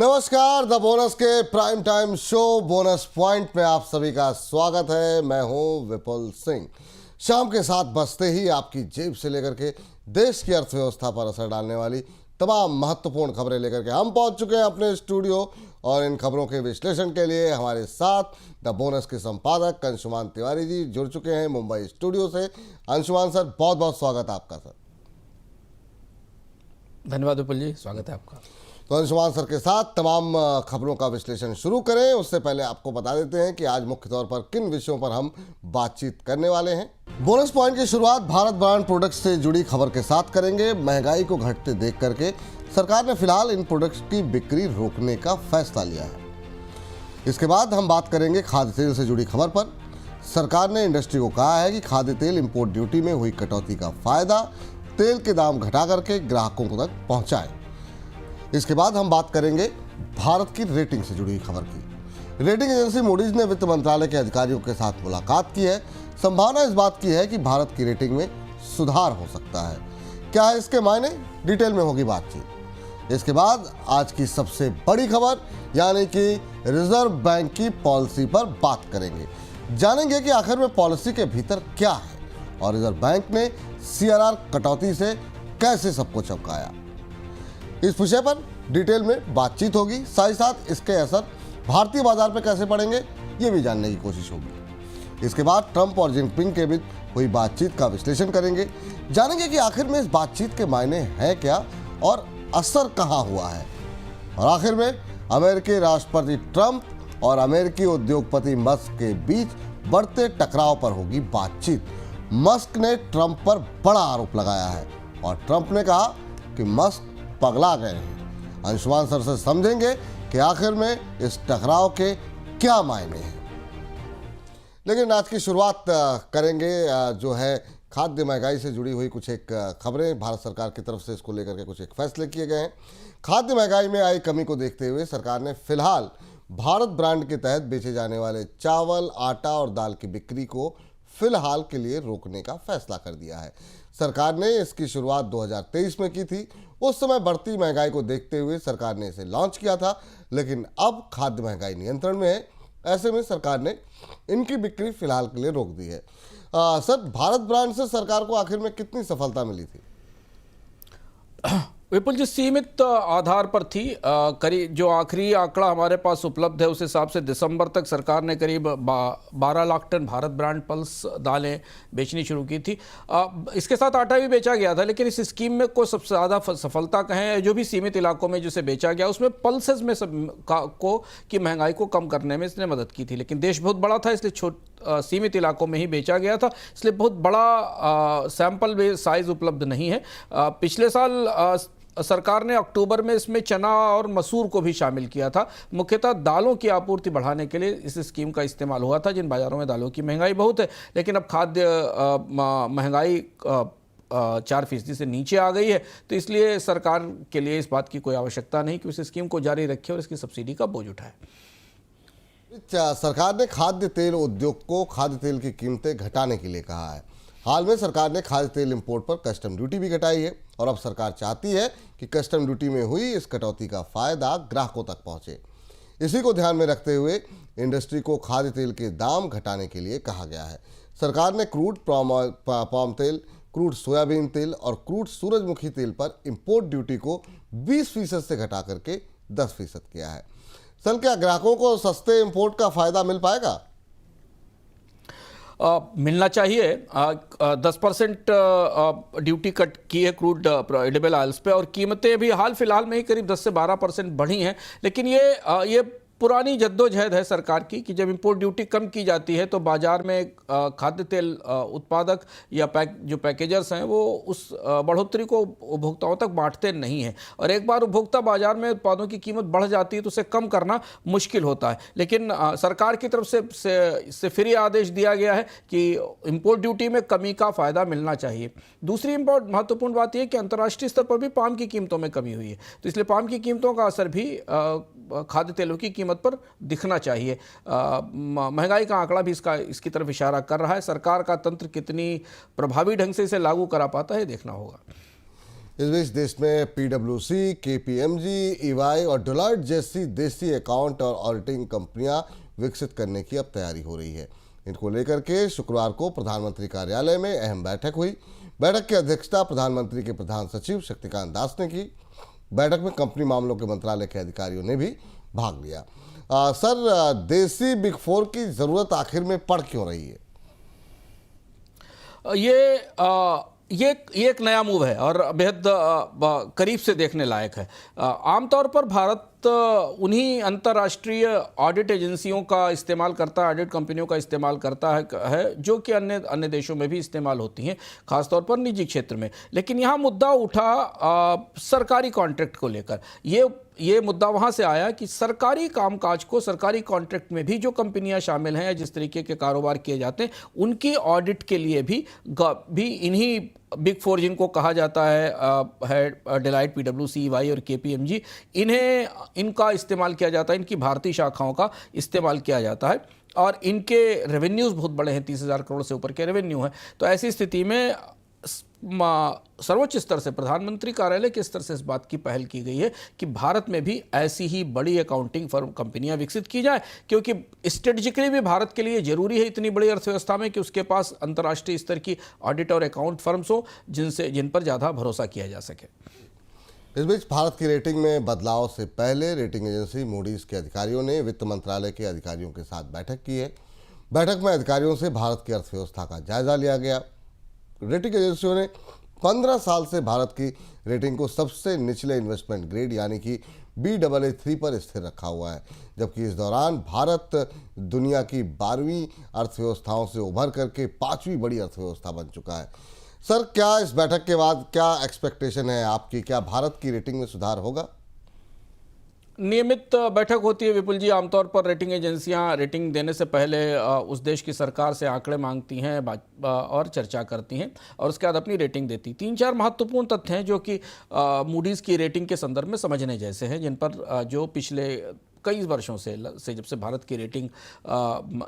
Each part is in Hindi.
नमस्कार, द बोनस के prime time show bonus point में आप सभी का स्वागत है। मैं हूं विपुल सिंह। शाम के 7 बजते ही आपकी जेब से लेकर के देश की अर्थव्यवस्था पर असर डालने वाली तमाम महत्वपूर्ण खबरें लेकर के हम पहुंच चुके हैं अपने स्टूडियो। और इन खबरों के विश्लेषण के लिए हमारे साथ द बोनस के संपादक अंशुमान तिवारी जी जुड़ चुके हैं मुंबई स्टूडियो से। अंशुमान सर, बहुत बहुत स्वागत है आपका। सर धन्यवाद विपुल जी, स्वागत है आपका। तो अंशुमान सर के साथ तमाम खबरों का विश्लेषण शुरू करें उससे पहले आपको बता देते हैं कि आज मुख्य तौर पर किन विषयों पर हम बातचीत करने वाले हैं। बोनस पॉइंट की शुरुआत भारत ब्रांड प्रोडक्ट्स से जुड़ी खबर के साथ करेंगे। महंगाई को घटते देख करके सरकार ने फिलहाल इन प्रोडक्ट्स की बिक्री रोकने का फैसला लिया है। इसके बाद हम बात करेंगे खाद्य तेल से जुड़ी खबर पर। सरकार ने इंडस्ट्री को कहा है कि खाद्य तेल इंपोर्ट ड्यूटी में हुई कटौती का फायदा तेल के दाम घटा करके ग्राहकों तक पहुंचाए। इसके बाद हम बात करेंगे भारत की रेटिंग से जुड़ी खबर की। रेटिंग एजेंसी मूडीज ने वित्त मंत्रालय के अधिकारियों के साथ मुलाकात की है। संभावना इस बात की है कि भारत की रेटिंग में सुधार हो सकता है। क्या है इसके मायने, डिटेल में होगी बातचीत। इसके बाद आज की सबसे बड़ी खबर यानी कि रिजर्व बैंक की पॉलिसी पर बात करेंगे। जानेंगे कि आखिर में पॉलिसी के भीतर क्या है और रिजर्व बैंक ने CRR कटौती से कैसे सबको चौंकाया। इस विषय पर डिटेल में बातचीत होगी। साथ ही साथ इसके असर भारतीय बाजार पर कैसे पड़ेंगे ये भी जानने की कोशिश होगी। इसके बाद ट्रंप और जिनपिंग के बीच हुई बातचीत का विश्लेषण करेंगे। जानेंगे कि आखिर में इस बातचीत के मायने हैं क्या और असर कहाँ हुआ है। और आखिर में अमेरिकी राष्ट्रपति ट्रंप और अमेरिकी उद्योगपति मस्क के बीच बढ़ते टकराव पर होगी बातचीत। मस्क ने ट्रंप पर बड़ा आरोप लगाया है और ट्रंप ने कहा कि मस्क पगला गए हैं। अंशुमान सर से समझेंगे कि आखिर में इस टकराव के क्या मायने हैं। लेकिन आज की शुरुआत करेंगे जो है खाद्य महंगाई से जुड़ी हुई कुछ एक खबरें। भारत सरकार की तरफ से इसको लेकर के कुछ एक फैसले किए गए हैं। खाद्य महंगाई में आई कमी को देखते हुए सरकार ने फिलहाल भारत ब्रांड के तहत बेचे जाने वाले चावल, आटा और दाल की बिक्री को फिलहाल के लिए रोकने का फैसला कर दिया है। सरकार ने इसकी शुरुआत 2023 में की थी। उस समय बढ़ती महंगाई को देखते हुए सरकार ने इसे लॉन्च किया था, लेकिन अब खाद्य महंगाई नियंत्रण में है। ऐसे में सरकार ने इनकी बिक्री फिलहाल के लिए रोक दी है। सर, भारत ब्रांड से सरकार को आखिर में कितनी सफलता मिली थी? विपुल जी, सीमित आधार पर थी। करीब जो आखिरी आंकड़ा हमारे पास उपलब्ध है उस हिसाब से दिसंबर तक सरकार ने करीब 12 lakh ton Bharat brand pulse दालें बेचनी शुरू की थी। इसके साथ आटा भी बेचा गया था, लेकिन इस स्कीम में को सबसे ज़्यादा सफलता कहें जो भी सीमित इलाकों में जिसे बेचा गया उसमें पल्सेस में की महंगाई को कम करने में इसने मदद की थी। लेकिन देश बहुत बड़ा था, इसलिए सीमित इलाकों में ही बेचा गया था, इसलिए बहुत बड़ा सैंपल साइज उपलब्ध नहीं है। पिछले साल सरकार ने अक्टूबर में इसमें चना और मसूर को भी शामिल किया था। मुख्यतः दालों की आपूर्ति बढ़ाने के लिए इस स्कीम का इस्तेमाल हुआ था, जिन बाजारों में दालों की महंगाई बहुत है। लेकिन अब खाद्य महंगाई 4% से नीचे आ गई है, तो इसलिए सरकार के लिए इस बात की कोई आवश्यकता नहीं कि उस स्कीम को जारी रखे और इसकी सब्सिडी का बोझ उठाए। सरकार ने खाद्य तेल उद्योग को खाद्य तेल की कीमतें घटाने के लिए कहा है। हाल में सरकार ने खाद्य तेल इंपोर्ट पर कस्टम ड्यूटी भी घटाई है और अब सरकार चाहती है कि कस्टम ड्यूटी में हुई इस कटौती का फायदा ग्राहकों तक पहुंचे। इसी को ध्यान में रखते हुए इंडस्ट्री को खाद्य तेल के दाम घटाने के लिए कहा गया है। सरकार ने क्रूड पाम तेल, क्रूड सोयाबीन तेल और क्रूड सूरजमुखी तेल पर इंपोर्ट ड्यूटी को 20% से घटा करके 10% किया है। सर, क्या ग्राहकों को सस्ते इंपोर्ट का फायदा मिल पाएगा? मिलना चाहिए। 10% ड्यूटी कट की है क्रूड एडिबल ऑयल्स पे और कीमतें भी हाल फिलहाल में ही करीब 10 से 12% बढ़ी हैं। लेकिन ये पुरानी जद्दोजहद है सरकार की कि जब इंपोर्ट ड्यूटी कम की जाती है तो बाजार में खाद्य तेल उत्पादक या जो पैकेजर्स हैं वो उस बढ़ोतरी को उपभोक्ताओं तक बांटते नहीं हैं, और एक बार उपभोक्ता बाजार में उत्पादों की कीमत बढ़ जाती है तो उसे कम करना मुश्किल होता है। लेकिन सरकार की तरफ से फिर ये आदेश दिया गया है कि इंपोर्ट ड्यूटी में कमी का फ़ायदा मिलना चाहिए। दूसरी महत्वपूर्ण बात यह कि अंतर्राष्ट्रीय स्तर पर भी पाम की कीमतों में कमी हुई है, तो इसलिए पाम की कीमतों का असर भी खाद्य तेलों की कीमत पर दिखना चाहिए। महंगाई का आंकड़ा भी इसकी तरफ इशारा कर रहा है। सरकार का तंत्र कितनी प्रभावी ढंग से इसे लागू करा पाता है देखना होगा। इस बीच देश में पीडब्ल्यूसी, केपीएमजी, ईवाई और डेलॉयट जैसी देसी अकाउंट और ऑडिटिंग कंपनियां विकसित करने की अब तैयारी हो रही है। इनको लेकर के शुक्रवार को प्रधानमंत्री कार्यालय में अहम बैठक हुई। बैठक की अध्यक्षता प्रधानमंत्री के प्रधान सचिव शक्तिकांत दास ने की। बैठक में कंपनी मामलों के मंत्रालय के अधिकारियों ने भी भाग लिया। सर, देसी बिग फोर की जरूरत आखिर में पड़ क्यों रही है? ये एक नया मूव है और बेहद करीब से देखने लायक है। आमतौर पर भारत उन्हीं अंतर्राष्ट्रीय ऑडिट एजेंसियों का इस्तेमाल करता है, ऑडिट कंपनियों का इस्तेमाल करता है जो कि अन्य देशों में भी इस्तेमाल होती हैं, खासतौर पर निजी क्षेत्र में। लेकिन यहाँ मुद्दा उठा सरकारी कॉन्ट्रैक्ट को लेकर। ये मुद्दा वहाँ से आया कि सरकारी कामकाज को, सरकारी कॉन्ट्रैक्ट में भी जो कंपनियां शामिल हैं या जिस तरीके के कारोबार किए जाते हैं, उनकी ऑडिट के लिए भी इन्हीं बिग फोर जिनको कहा जाता है डेलॉयट, पीडब्ल्यूसी, ईवाई और केपीएमजी, इनका इस्तेमाल किया जाता है, इनकी भारतीय शाखाओं का इस्तेमाल किया जाता है और इनके रेवेन्यूज़ बहुत बड़े हैं, 30,000 करोड़ से ऊपर के रेवेन्यू हैं। तो ऐसी स्थिति में सर्वोच्च स्तर से, प्रधानमंत्री कार्यालय के स्तर से इस बात की पहल की गई है कि भारत में भी ऐसी ही बड़ी अकाउंटिंग फर्म कंपनियां विकसित की जाए, क्योंकि स्ट्रेटेजिकली भी भारत के लिए जरूरी है इतनी बड़ी अर्थव्यवस्था में कि उसके पास अंतर्राष्ट्रीय स्तर की ऑडिट और अकाउंट फर्म्स हो जिन पर ज़्यादा भरोसा किया जा सके। इस बीच भारत की रेटिंग में बदलाव से पहले रेटिंग एजेंसी मूडीज के अधिकारियों ने वित्त मंत्रालय के अधिकारियों के साथ बैठक की है। बैठक में अधिकारियों से भारत की अर्थव्यवस्था का जायजा लिया गया। रेटिंग एजेंसियों ने 15 साल से भारत की रेटिंग को सबसे निचले इन्वेस्टमेंट ग्रेड यानी कि Baa3 पर स्थिर रखा हुआ है, जबकि इस दौरान भारत दुनिया की 12वीं अर्थव्यवस्थाओं से उभर करके 5वीं बड़ी अर्थव्यवस्था बन चुका है। सर, क्या इस बैठक के बाद क्या एक्सपेक्टेशन है आपकी? क्या भारत की रेटिंग में सुधार होगा? नियमित बैठक होती है विपुल जी। आमतौर पर रेटिंग एजेंसियां रेटिंग देने से पहले उस देश की सरकार से आंकड़े मांगती हैं और चर्चा करती हैं और उसके बाद अपनी रेटिंग देती। 3-4 महत्वपूर्ण तथ्य हैं जो कि मूडीज़ की रेटिंग के संदर्भ में समझने जैसे हैं, जिन पर जो पिछले कई वर्षों से जब से भारत की रेटिंग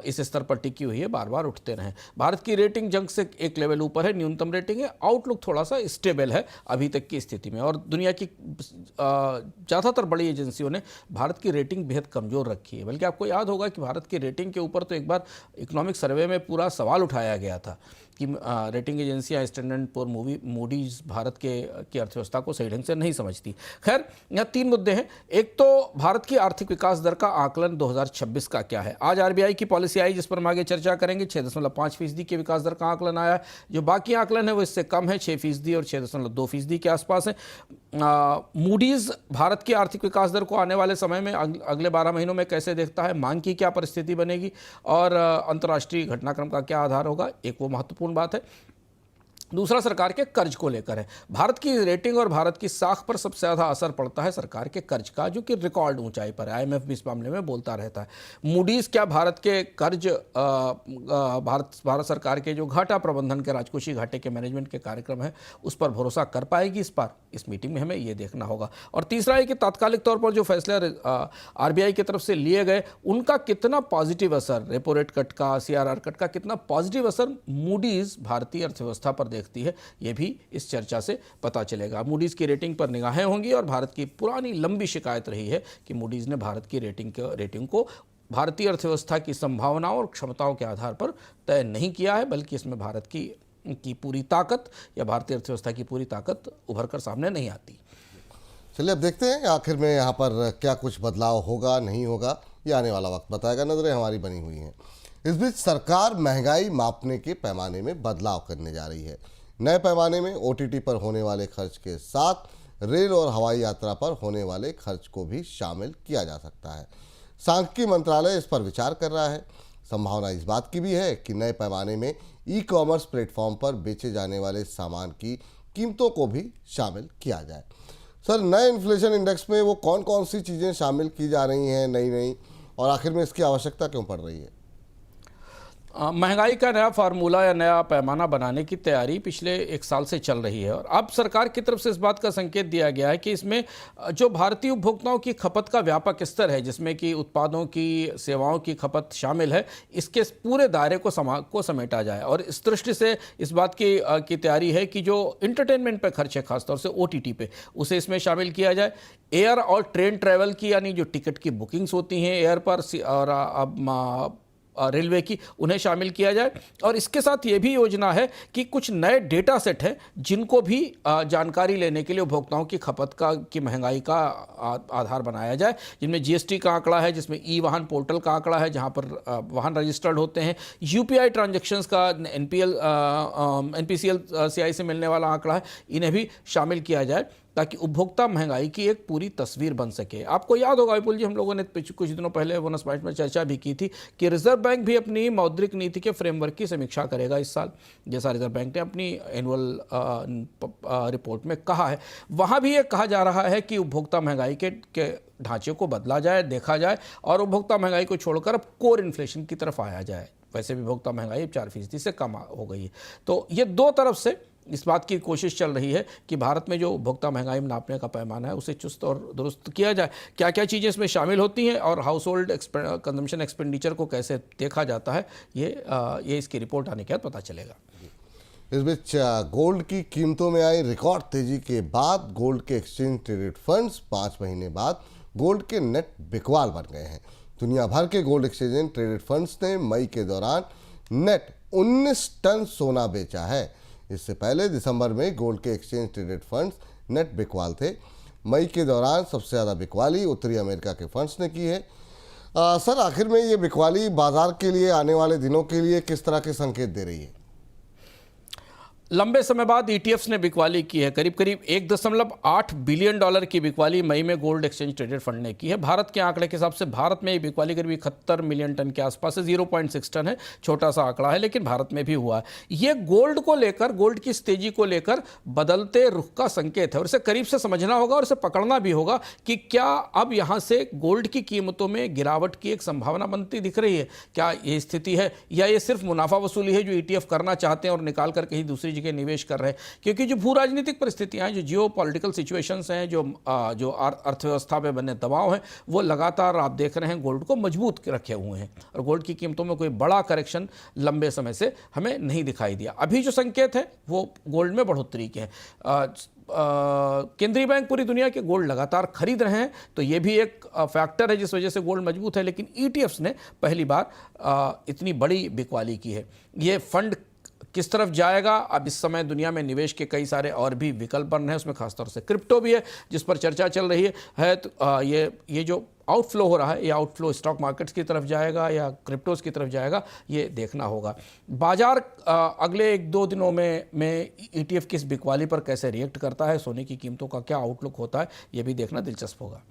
इस स्तर पर टिकी हुई है, बार बार उठते रहे। भारत की रेटिंग जंग से एक लेवल ऊपर है, न्यूनतम रेटिंग है। आउटलुक थोड़ा सा स्टेबल है अभी तक की स्थिति में, और दुनिया की ज़्यादातर बड़ी एजेंसियों ने भारत की रेटिंग बेहद कमज़ोर रखी है। बल्कि आपको याद होगा कि भारत की रेटिंग के ऊपर तो एक बार इकोनॉमिक सर्वे में पूरा सवाल उठाया गया था कि रेटिंग एजेंसियां स्टैंडर्ड और मूडीज भारत की अर्थव्यवस्था को सही ढंग से नहीं समझती। खैर, यहाँ 3 मुद्दे हैं। एक तो भारत की आर्थिक विकास दर का आकलन 2026 का क्या है। आज आरबीआई की पॉलिसी आई जिस पर हम आगे चर्चा करेंगे। 6.5% के विकास दर का आकलन आया है। जो बाकी आकलन है वो इससे कम है, 6% और 6.2% के आसपास है। मूडीज भारत की आर्थिक विकास दर को आने वाले समय में अगले 12 महीनों में कैसे देखता है, मांग की क्या परिस्थिति बनेगी और अंतर्राष्ट्रीय घटनाक्रम का क्या आधार होगा, एक वो महत्वपूर्ण बात है। दूसरा सरकार के कर्ज को लेकर है। भारत की रेटिंग और भारत की साख पर सबसे ज़्यादा असर पड़ता है सरकार के कर्ज का, जो कि रिकॉर्ड ऊंचाई पर है। आईएमएफ भी इस मामले में बोलता रहता है। मूडीज़ क्या भारत के कर्ज, भारत सरकार के जो घाटा प्रबंधन के, राजकोषीय घाटे के मैनेजमेंट के कार्यक्रम है, उस पर भरोसा कर पाएगी इस बार? इस मीटिंग में हमें ये देखना होगा। और तीसरा है कि तात्कालिक तौर पर जो फैसले आरबीआई की तरफ से लिए गए, उनका कितना पॉजिटिव असर, रेपो रेट कट का, सीआरआर कट का कितना पॉजिटिव असर मूडीज़ भारतीय अर्थव्यवस्था पर देखती है, यह भी इस चर्चा से पता चलेगा। मूडीज़ की रेटिंग पर निगाहें होंगी और भारत की पुरानी लंबी शिकायत रही है कि मूडीज़ ने भारत की रेटिंग को भारतीय अर्थव्यवस्था की संभावनाओं और क्षमताओं के आधार पर तय नहीं किया है, बल्कि इसमें भारत की पूरी ताकत या भारतीय अर्थव्यवस्था की पूरी ताकत उभर कर सामने नहीं आती। चलिए, अब देखते हैं आखिर में यहाँ पर क्या कुछ बदलाव होगा, नहीं होगा, ये आने वाला वक्त बताएगा। नजरें हमारी बनी हुई हैं। इस बीच सरकार महंगाई मापने के पैमाने में बदलाव करने जा रही है। नए पैमाने में ओटीटी पर होने वाले खर्च के साथ रेल और हवाई यात्रा पर होने वाले खर्च को भी शामिल किया जा सकता है। सांख्यिकी मंत्रालय इस पर विचार कर रहा है। संभावना इस बात की भी है कि नए पैमाने में ई-कॉमर्स प्लेटफॉर्म पर बेचे जाने वाले सामान की कीमतों को भी शामिल किया जाए। सर, नए इन्फ्लेशन इंडेक्स में वो कौन कौन सी चीज़ें शामिल की जा रही हैं नई, और आखिर में इसकी आवश्यकता क्यों पड़ रही है? महंगाई का नया फार्मूला या नया पैमाना बनाने की तैयारी पिछले एक साल से चल रही है और अब सरकार की तरफ से इस बात का संकेत दिया गया है कि इसमें जो भारतीय उपभोक्ताओं की खपत का व्यापक स्तर है, जिसमें कि उत्पादों की, सेवाओं की खपत शामिल है, इसके पूरे दायरे को समेटा जाए। और इस दृष्टि से इस बात की तैयारी है कि जो इंटरटेनमेंट पे खर्च है, खासतौर से OTT पे, उसे इसमें शामिल किया जाए। एयर और ट्रेन ट्रैवल की, यानी जो टिकट की बुकिंग्स होती हैं एयर पर और अब रेलवे की, उन्हें शामिल किया जाए। और इसके साथ ये भी योजना है कि कुछ नए डेटा सेट हैं जिनको भी जानकारी लेने के लिए उपभोक्ताओं की खपत की महंगाई का आधार बनाया जाए, जिनमें GST का आंकड़ा है, जिसमें ई-वाहन पोर्टल का आंकड़ा है जहां पर वाहन रजिस्टर्ड होते हैं, UPI ट्रांजैक्शंस का, NPCL CI से मिलने वाला आंकड़ा है, इन्हें भी शामिल किया जाए ताकि उपभोक्ता महंगाई की एक पूरी तस्वीर बन सके। आपको याद होगा विपुल जी, हम लोगों ने कुछ दिनों पहले बोनस पॉइंट में चर्चा भी की थी कि रिजर्व बैंक भी अपनी मौद्रिक नीति के फ्रेमवर्क की समीक्षा करेगा इस साल, जैसा रिजर्व बैंक ने अपनी एनुअल रिपोर्ट में कहा है। वहाँ भी ये कहा जा रहा है कि उपभोक्ता महंगाई के ढांचे को बदला जाए, देखा जाए और उपभोक्ता महंगाई को छोड़कर अब कोर इन्फ्लेशन की तरफ आया जाए। वैसे भी उपभोक्ता महंगाई 4% से कम हो गई है। तो ये दो तरफ से इस बात की कोशिश चल रही है कि भारत में जो उपभोक्ता महंगाई नापने का पैमाना है उसे चुस्त और दुरुस्त किया जाए। क्या क्या चीज़ें इसमें शामिल होती हैं और हाउस होल्ड कंजम्पशन एक्सपेंडिचर को कैसे देखा जाता है, ये इसकी रिपोर्ट आने के बाद पता चलेगा। इस बीच गोल्ड की कीमतों में आई रिकॉर्ड तेजी के बाद गोल्ड के एक्सचेंज ट्रेडेड फंड्स 5 महीने बाद गोल्ड के नेट बिकवाल बन गए हैं। दुनिया भर के गोल्ड एक्सचेंज ट्रेडेड फंड्स ने मई के दौरान नेट 19 टन सोना बेचा है। इससे पहले दिसंबर में गोल्ड के एक्सचेंज ट्रेडेड फंड्स नेट बिकवाल थे। मई के दौरान सबसे ज़्यादा बिकवाली उत्तरी अमेरिका के फंड्स ने की है। सर, आखिर में ये बिकवाली बाजार के लिए आने वाले दिनों के लिए किस तरह के संकेत दे रही है? लंबे समय बाद ETFs ने बिकवाली की है। करीब करीब $1.8 बिलियन की बिकवाली मई में गोल्ड एक्सचेंज ट्रेडेड फंड ने की है। भारत के आंकड़े के हिसाब से भारत में ये बिकवाली करीब 71 मिलियन टन के आसपास है। 0.6 टन है, छोटा सा आंकड़ा है, लेकिन भारत में भी हुआ है। ये गोल्ड को लेकर, गोल्ड की इस तेजी को लेकर बदलते रुख का संकेत है और इसे करीब से समझना होगा और इसे पकड़ना भी होगा कि क्या अब यहाँ से गोल्ड की कीमतों में गिरावट की एक संभावना बनती दिख रही है। क्या ये स्थिति है या ये सिर्फ मुनाफा वसूली है जो ETF करना चाहते हैं और निकाल कर कहीं दूसरी के निवेश कर रहे हैं? क्योंकि जो भू राजनीतिक परिस्थितियां हैं, जो जियोपॉलिटिकल सिचुएशंस हैं, जो अर्थव्यवस्था पे बने दबाव हैं, वो लगातार आप देख रहे हैं गोल्ड को मजबूत रखे हुए हैं और गोल्ड की कीमतों में कोई बड़ा करेक्शन लंबे समय से हमें नहीं दिखाई दिया। अभी जो संकेत है वो गोल्ड में बढ़ोतरी के हैं। केंद्रीय बैंक पूरी दुनिया के गोल्ड लगातार खरीद रहे हैं, तो ये भी एक फैक्टर है जिस वजह से गोल्ड मजबूत है। लेकिन ETFs ने पहली बार इतनी बड़ी बिकवाली की है। ये फंड किस तरफ जाएगा? अब इस समय दुनिया में निवेश के कई सारे और भी विकल्प बन रहे हैं, उसमें खासतौर से क्रिप्टो भी है जिस पर चर्चा चल रही है। तो ये जो आउटफ्लो हो रहा है, ये आउटफ्लो स्टॉक मार्केट्स की तरफ जाएगा या क्रिप्टोज की तरफ जाएगा, ये देखना होगा। बाजार अगले 1-2 दिनों में ETF की इस बिकवाली पर कैसे रिएक्ट करता है, सोने की कीमतों का क्या आउटलुक होता है, ये भी देखना दिलचस्प होगा।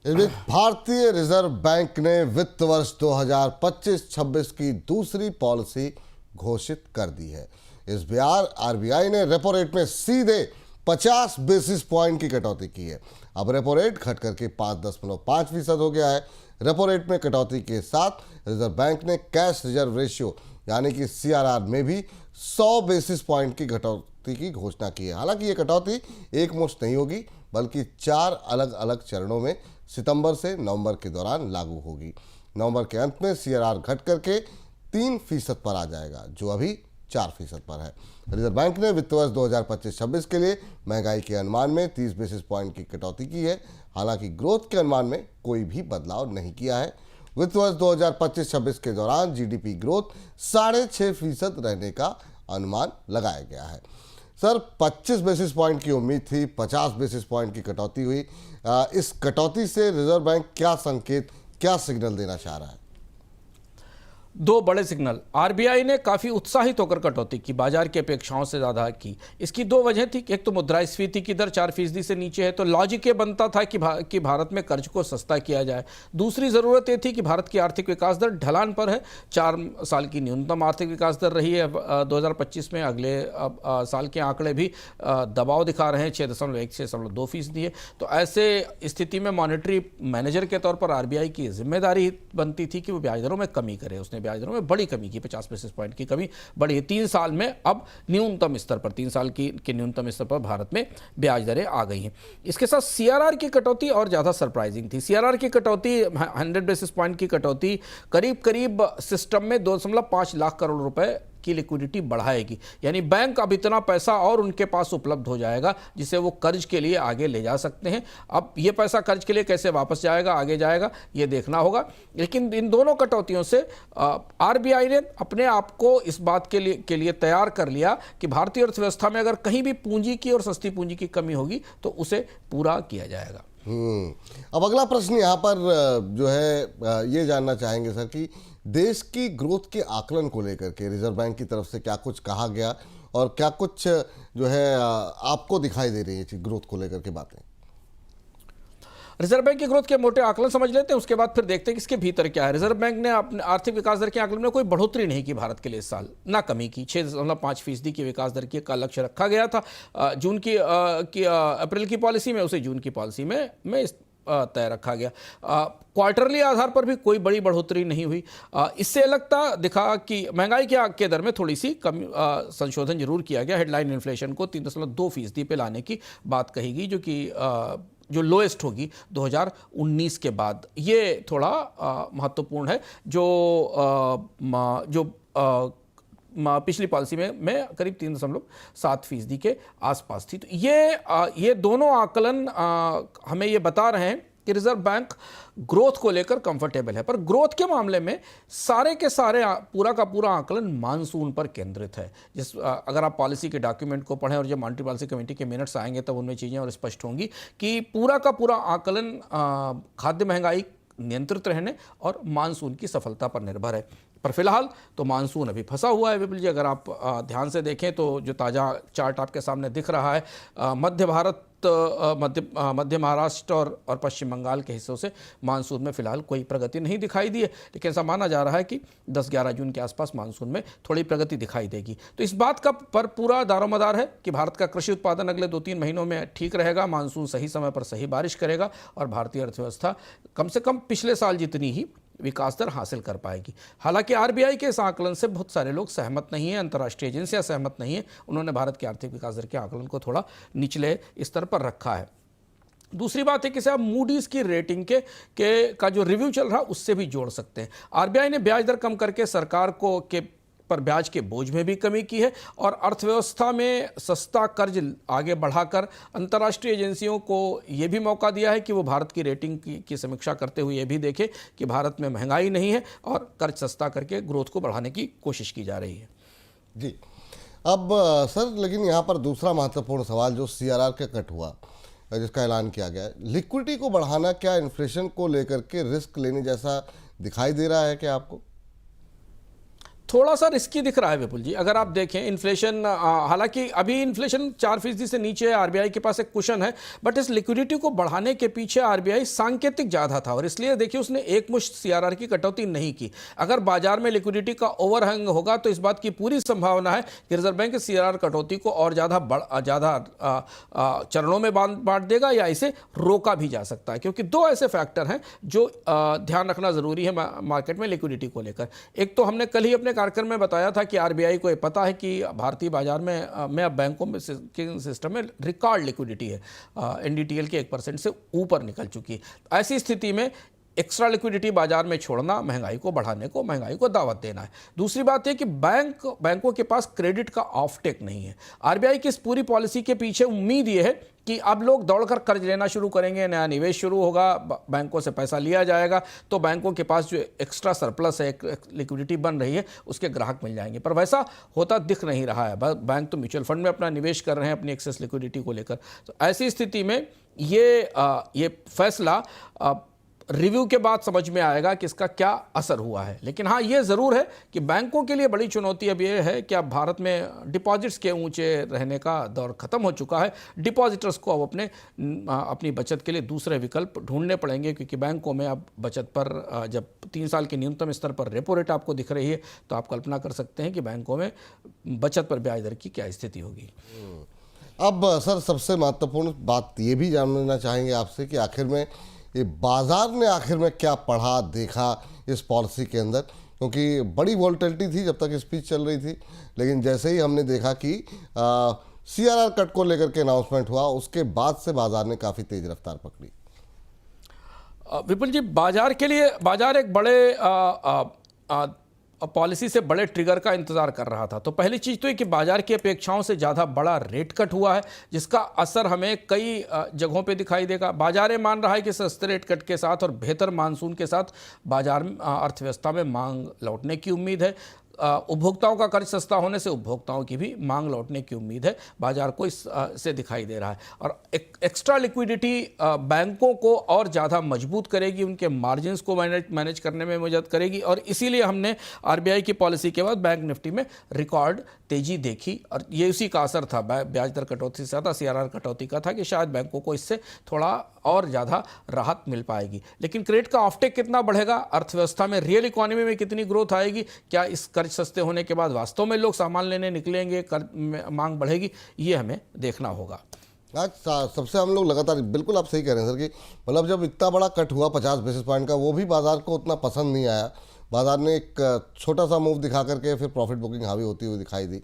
इस बीच भारतीय रिजर्व बैंक ने वित्त वर्ष 2025-26 की दूसरी पॉलिसी घोषित कर दी है। इस बार RBI ने रेपो रेट में सीधे 50 बेसिस पॉइंट की कटौती की है। अब रेपो रेट घट करके 5.5% हो गया है। रेपो रेट में कटौती के साथ रिजर्व बैंक ने कैश रिजर्व रेशियो यानी कि CRR में भी 100 बेसिस पॉइंट की कटौती की घोषणा की है। हालांकि ये कटौती एक मुश्त नहीं होगी, बल्कि 4 अलग अलग चरणों में सितंबर से नवंबर के दौरान लागू होगी। नवंबर के अंत में CRR घट करके 3% पर आ जाएगा, जो अभी 4% पर है। रिजर्व बैंक ने वित्त वर्ष 2025-26 के लिए महंगाई के अनुमान में 30 बेसिस पॉइंट की कटौती की है। हालांकि ग्रोथ के अनुमान में कोई भी बदलाव नहीं किया है। वित्त वर्ष 2025-26 के दौरान GDP ग्रोथ 6.5% रहने का अनुमान लगाया गया है। सर, 25 बेसिस पॉइंट की उम्मीद थी, 50 बेसिस पॉइंट की कटौती हुई। इस कटौती से रिजर्व बैंक क्या संकेत, क्या सिग्नल देना चाह रहा है? दो बड़े सिग्नल। RBI ने काफ़ी उत्साहित होकर कटौती की, बाजार की अपेक्षाओं से ज़्यादा की। इसकी दो वजह थी कि एक तो मुद्रास्फीति की दर 4% से नीचे है, तो लॉजिक ये बनता था कि भारत में कर्ज को सस्ता किया जाए। दूसरी ज़रूरत ये थी कि भारत की आर्थिक विकास दर ढलान पर है, 4 साल की न्यूनतम आर्थिक विकास दर रही है 2025 में। अगले साल के आंकड़े भी दबाव दिखा रहे हैं, 6.1-6.2% है। तो ऐसे स्थिति में मॉनेटरी मैनेजर के तौर पर RBI की जिम्मेदारी बनती थी कि वो ब्याज दरों में कमी करे। उसने ब्याज दरों में बड़ी कमी की, 50 बेसिस पॉइंट की कमी बड़ी है 3 साल में। अब न्यूनतम स्तर पर 3 साल के न्यूनतम स्तर पर भारत में ब्याज दरें आ गई हैं। इसके साथ सीआरआर की कटौती और ज़्यादा सरप्राइजिंग थी। सीआरआर की कटौती 100 बेसिस पॉइंट की कटौती करीब करीब सिस्टम में 2.5 लाख करोड़ रुपए की लिक्विडिटी बढ़ाएगी, यानी बैंक अब इतना पैसा और उनके पास उपलब्ध हो जाएगा जिसे वो कर्ज के लिए आगे ले जा सकते हैं। अब ये पैसा कर्ज के लिए कैसे वापस जाएगा, आगे जाएगा, ये देखना होगा। लेकिन इन दोनों कटौतियों से आरबीआई ने अपने आप को इस बात के लिए तैयार कर लिया कि भारतीय अर्थव्यवस्था में अगर कहीं भी पूंजी की और सस्ती पूंजी की कमी होगी तो उसे पूरा किया जाएगा। अब अगला प्रश्न यहाँ पर जो है ये जानना चाहेंगे सर कि देश की ग्रोथ के आकलन को लेकर के रिजर्व बैंक की तरफ से क्या कुछ कहा गया और क्या कुछ जो है आपको दिखाई दे रही है ग्रोथ को लेकर के बातें? रिजर्व बैंक की ग्रोथ के मोटे आकलन समझ लेते हैं, उसके बाद फिर देखते हैं कि इसके भीतर क्या है। रिजर्व बैंक ने अपने आर्थिक विकास दर के आकलन में कोई बढ़ोतरी नहीं की भारत के लिए इस साल, ना कमी की। 6.5% की विकास दर का लक्ष्य रखा गया था जून की अप्रैल की पॉलिसी में, उसे जून की पॉलिसी में तय रखा गया। क्वार्टरली आधार पर भी कोई बड़ी बढ़ोतरी नहीं हुई। इससे लगता दिखा कि महंगाई के दर में थोड़ी सी कम संशोधन जरूर किया गया। हेडलाइन इन्फ्लेशन को 3.2% पे लाने की बात कही गई, जो लोएस्ट होगी 2019 के बाद। ये थोड़ा महत्वपूर्ण है। जो पिछली पॉलिसी में करीब 3.7% के आसपास थी। तो ये दोनों आकलन हमें ये बता रहे हैं कि रिजर्व बैंक ग्रोथ को लेकर कंफर्टेबल है। पर ग्रोथ के मामले में सारे के सारे पूरा का पूरा आकलन मानसून पर केंद्रित है। अगर आप पॉलिसी के डॉक्यूमेंट को पढ़ें और जब मॉनेटरी पॉलिसी कमेटी के मिनट्स आएंगे तब उनमें चीज़ें और स्पष्ट होंगी कि पूरा का पूरा आकलन खाद्य महंगाई नियंत्रित रहने और मानसून की सफलता पर निर्भर है। पर फिलहाल तो मानसून अभी फंसा हुआ है विपुल जी। अगर आप ध्यान से देखें तो जो ताज़ा चार्ट आपके सामने दिख रहा है, मध्य भारत, मध्य महाराष्ट्र और पश्चिम बंगाल के हिस्सों से मानसून में फिलहाल कोई प्रगति नहीं दिखाई दी है। लेकिन ऐसा माना जा रहा है कि 10-11 जून के आसपास मानसून में थोड़ी प्रगति दिखाई देगी। तो इस बात का पर पूरा दारोमदार है कि भारत का कृषि उत्पादन अगले 2-3 महीनों में ठीक रहेगा, मानसून सही समय पर सही बारिश करेगा और भारतीय अर्थव्यवस्था कम से कम पिछले साल जितनी ही विकास दर हासिल कर पाएगी। हालांकि आरबीआई के इस आकलन से बहुत सारे लोग सहमत नहीं हैं, अंतर्राष्ट्रीय एजेंसियां सहमत नहीं हैं। उन्होंने भारत के आर्थिक विकास दर के आकलन को थोड़ा निचले स्तर पर रखा है। दूसरी बात है कि आप मूडीज की रेटिंग का जो रिव्यू चल रहा है उससे भी जोड़ सकते हैं। आरबीआई ने ब्याज दर कम करके सरकार को पर ब्याज के बोझ में भी कमी की है और अर्थव्यवस्था में सस्ता कर्ज आगे बढ़ाकर अंतर्राष्ट्रीय एजेंसियों को यह भी मौका दिया है कि वो भारत की रेटिंग की समीक्षा करते हुए ये भी देखे कि भारत में महंगाई नहीं है और कर्ज सस्ता करके ग्रोथ को बढ़ाने की कोशिश की जा रही है। जी, अब सर लेकिन यहाँ पर दूसरा महत्वपूर्ण सवाल जो सीआरआर का कट हुआ जिसका ऐलान किया गया है, लिक्विडिटी को बढ़ाना क्या इन्फ्लेशन को लेकर के रिस्क लेने जैसा दिखाई दे रहा है क्या आपको? थोड़ा सा रिस्की दिख रहा है विपुल जी। अगर आप देखें इन्फ्लेशन, हालांकि अभी इन्फ्लेशन 4% से नीचे है, आरबीआई के पास एक कुशन है, बट इस लिक्विडिटी को बढ़ाने के पीछे आरबीआई सांकेतिक ज्यादा था और इसलिए देखिए उसने एक मुश्त सीआरआर की कटौती नहीं की। अगर बाजार में लिक्विडिटी का ओवरहैंग होगा तो इस बात की पूरी संभावना है कि रिजर्व बैंक सीआरआर कटौती को और ज़्यादा चरणों में बांट देगा या इसे रोका भी जा सकता है, क्योंकि दो ऐसे फैक्टर हैं जो ध्यान रखना जरूरी है मार्केट में लिक्विडिटी को लेकर। एक तो हमने कल ही अपने कार्यक्रम में बताया था कि आरबीआई को ये पता है कि भारतीय बाजार में अब बैंकों में सिस्टम में रिकॉर्ड लिक्विडिटी है, एनडीटीएल के 1% से ऊपर निकल चुकी है। ऐसी स्थिति में एक्स्ट्रा लिक्विडिटी बाजार में छोड़ना महंगाई को दावत देना है। दूसरी बात है कि बैंकों के पास क्रेडिट का ऑफटेक नहीं है। आरबीआई की इस पूरी पॉलिसी के पीछे उम्मीद यह है कि अब लोग दौड़कर कर्ज लेना शुरू करेंगे, नया निवेश शुरू होगा, बैंकों से पैसा लिया जाएगा, तो बैंकों के पास जो एक्स्ट्रा सरप्लस है, लिक्विडिटी बन रही है, उसके ग्राहक मिल जाएंगे। पर वैसा होता दिख नहीं रहा है। बैंक तो म्यूचुअल फंड में अपना निवेश कर रहे हैं अपनी एक्सेस लिक्विडिटी को लेकर। तो ऐसी स्थिति में ये फैसला रिव्यू के बाद समझ में आएगा कि इसका क्या असर हुआ है। लेकिन हाँ, ये ज़रूर है कि बैंकों के लिए बड़ी चुनौती अब ये है कि अब भारत में डिपॉजिट्स के ऊंचे रहने का दौर ख़त्म हो चुका है। डिपॉजिटर्स को अब अपनी बचत के लिए दूसरे विकल्प ढूंढने पड़ेंगे, क्योंकि बैंकों में अब बचत पर जब 3 साल के न्यूनतम स्तर पर रेपो रेट आपको दिख रही है तो आप कल्पना कर सकते हैं कि बैंकों में बचत पर ब्याज दर की क्या स्थिति होगी। अब सर सबसे महत्वपूर्ण बात ये भी जानना चाहेंगे आपसे कि आखिर में ये बाजार ने आखिर में क्या पढ़ा देखा इस पॉलिसी के अंदर, क्योंकि बड़ी वॉलेटिलिटी थी जब तक स्पीच चल रही थी, लेकिन जैसे ही हमने देखा कि CRR कट को लेकर के अनाउंसमेंट हुआ, उसके बाद से बाजार ने काफ़ी तेज रफ्तार पकड़ी। विपुल जी, बाजार के लिए बाजार एक बड़े पॉलिसी से बड़े ट्रिगर का इंतजार कर रहा था। तो पहली चीज़ तो ये कि बाजार की अपेक्षाओं से ज़्यादा बड़ा रेट कट हुआ है, जिसका असर हमें कई जगहों पे दिखाई देगा। बाजार ये मान रहा है कि सस्ते रेट कट के साथ और बेहतर मानसून के साथ बाजार अर्थव्यवस्था में मांग लौटने की उम्मीद है। उपभोक्ताओं का कर्ज सस्ता होने से उपभोक्ताओं की भी मांग लौटने की उम्मीद है, बाजार को इससे दिखाई दे रहा है। और एक्स्ट्रा लिक्विडिटी बैंकों को और ज़्यादा मजबूत करेगी, उनके मार्जिन्स को मैनेज करने में मदद करेगी। और इसीलिए हमने RBI की पॉलिसी के बाद बैंक निफ्टी में रिकॉर्ड तेजी देखी, और ये उसी का असर था, ब्याज दर कटौती से ज़्यादा CRR कटौती का था, कि शायद बैंकों को इससे थोड़ा और ज़्यादा राहत मिल पाएगी। लेकिन क्रेडिट का ऑफटेक कितना बढ़ेगा, अर्थव्यवस्था में, रियल इकोनॉमी में कितनी ग्रोथ आएगी, क्या इस कर्ज सस्ते होने के बाद वास्तव में लोग सामान लेने निकलेंगे, मांग बढ़ेगी, ये हमें देखना होगा। आज सबसे हम लोग लगातार, बिल्कुल आप सही कह रहे हैं सर, कि मतलब जब इतना बड़ा कट हुआ 50 बेसिस पॉइंट का, वो भी बाजार को उतना पसंद नहीं आया। बाजार ने एक छोटा सा मूव दिखा करके फिर प्रॉफिट बुकिंग हावी होती हुई दिखाई दी।